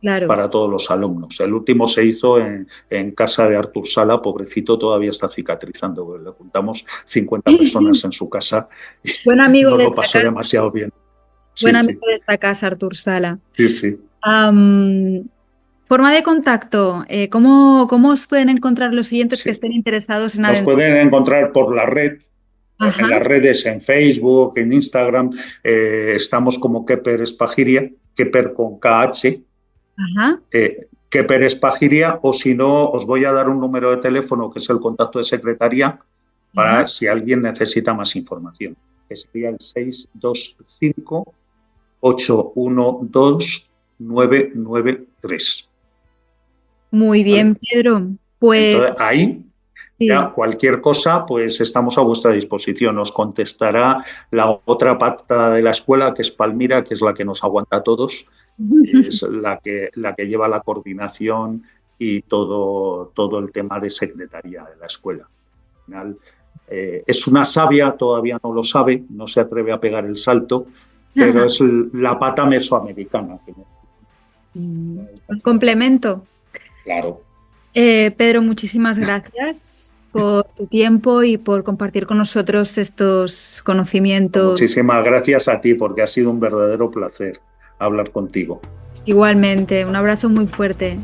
claro. para todos los alumnos. El último se hizo en casa de Artur Sala, pobrecito, todavía está cicatrizando. Le juntamos 50 personas en su casa Buen y amigo no de lo esta pasó casa, demasiado bien. Sí, buen amigo sí, de esta casa, Artur Sala. sí, sí. Am, Forma de contacto, ¿cómo os pueden encontrar los oyentes que Sí. estén interesados en Nos adentrar? pueden encontrar por la red, en Ajá, las redes, en Facebook, en Instagram. Estamos como Keper Espagiria, Keper con KH, ajá, Keper Espagiria, o si no, os voy a dar un número de teléfono que es el contacto de secretaría ajá. para si alguien necesita más información, que sería el 625-812-993. Muy ¿Vale? bien, Pedro. Pues Entonces, ahí ya sí. cualquier cosa, pues estamos a vuestra disposición. Os contestará la otra pata de la escuela, que es Palmira, que es la que nos aguanta a todos, es la que lleva la coordinación y todo el tema de secretaría de la escuela. Al final, es una sabia, todavía no lo sabe, no se atreve a pegar el salto, pero es la pata mesoamericana. Un complemento. Claro. Pedro, muchísimas gracias por tu tiempo y por compartir con nosotros estos conocimientos. Muchísimas gracias a ti, porque ha sido un verdadero placer hablar contigo. Igualmente, un abrazo muy fuerte.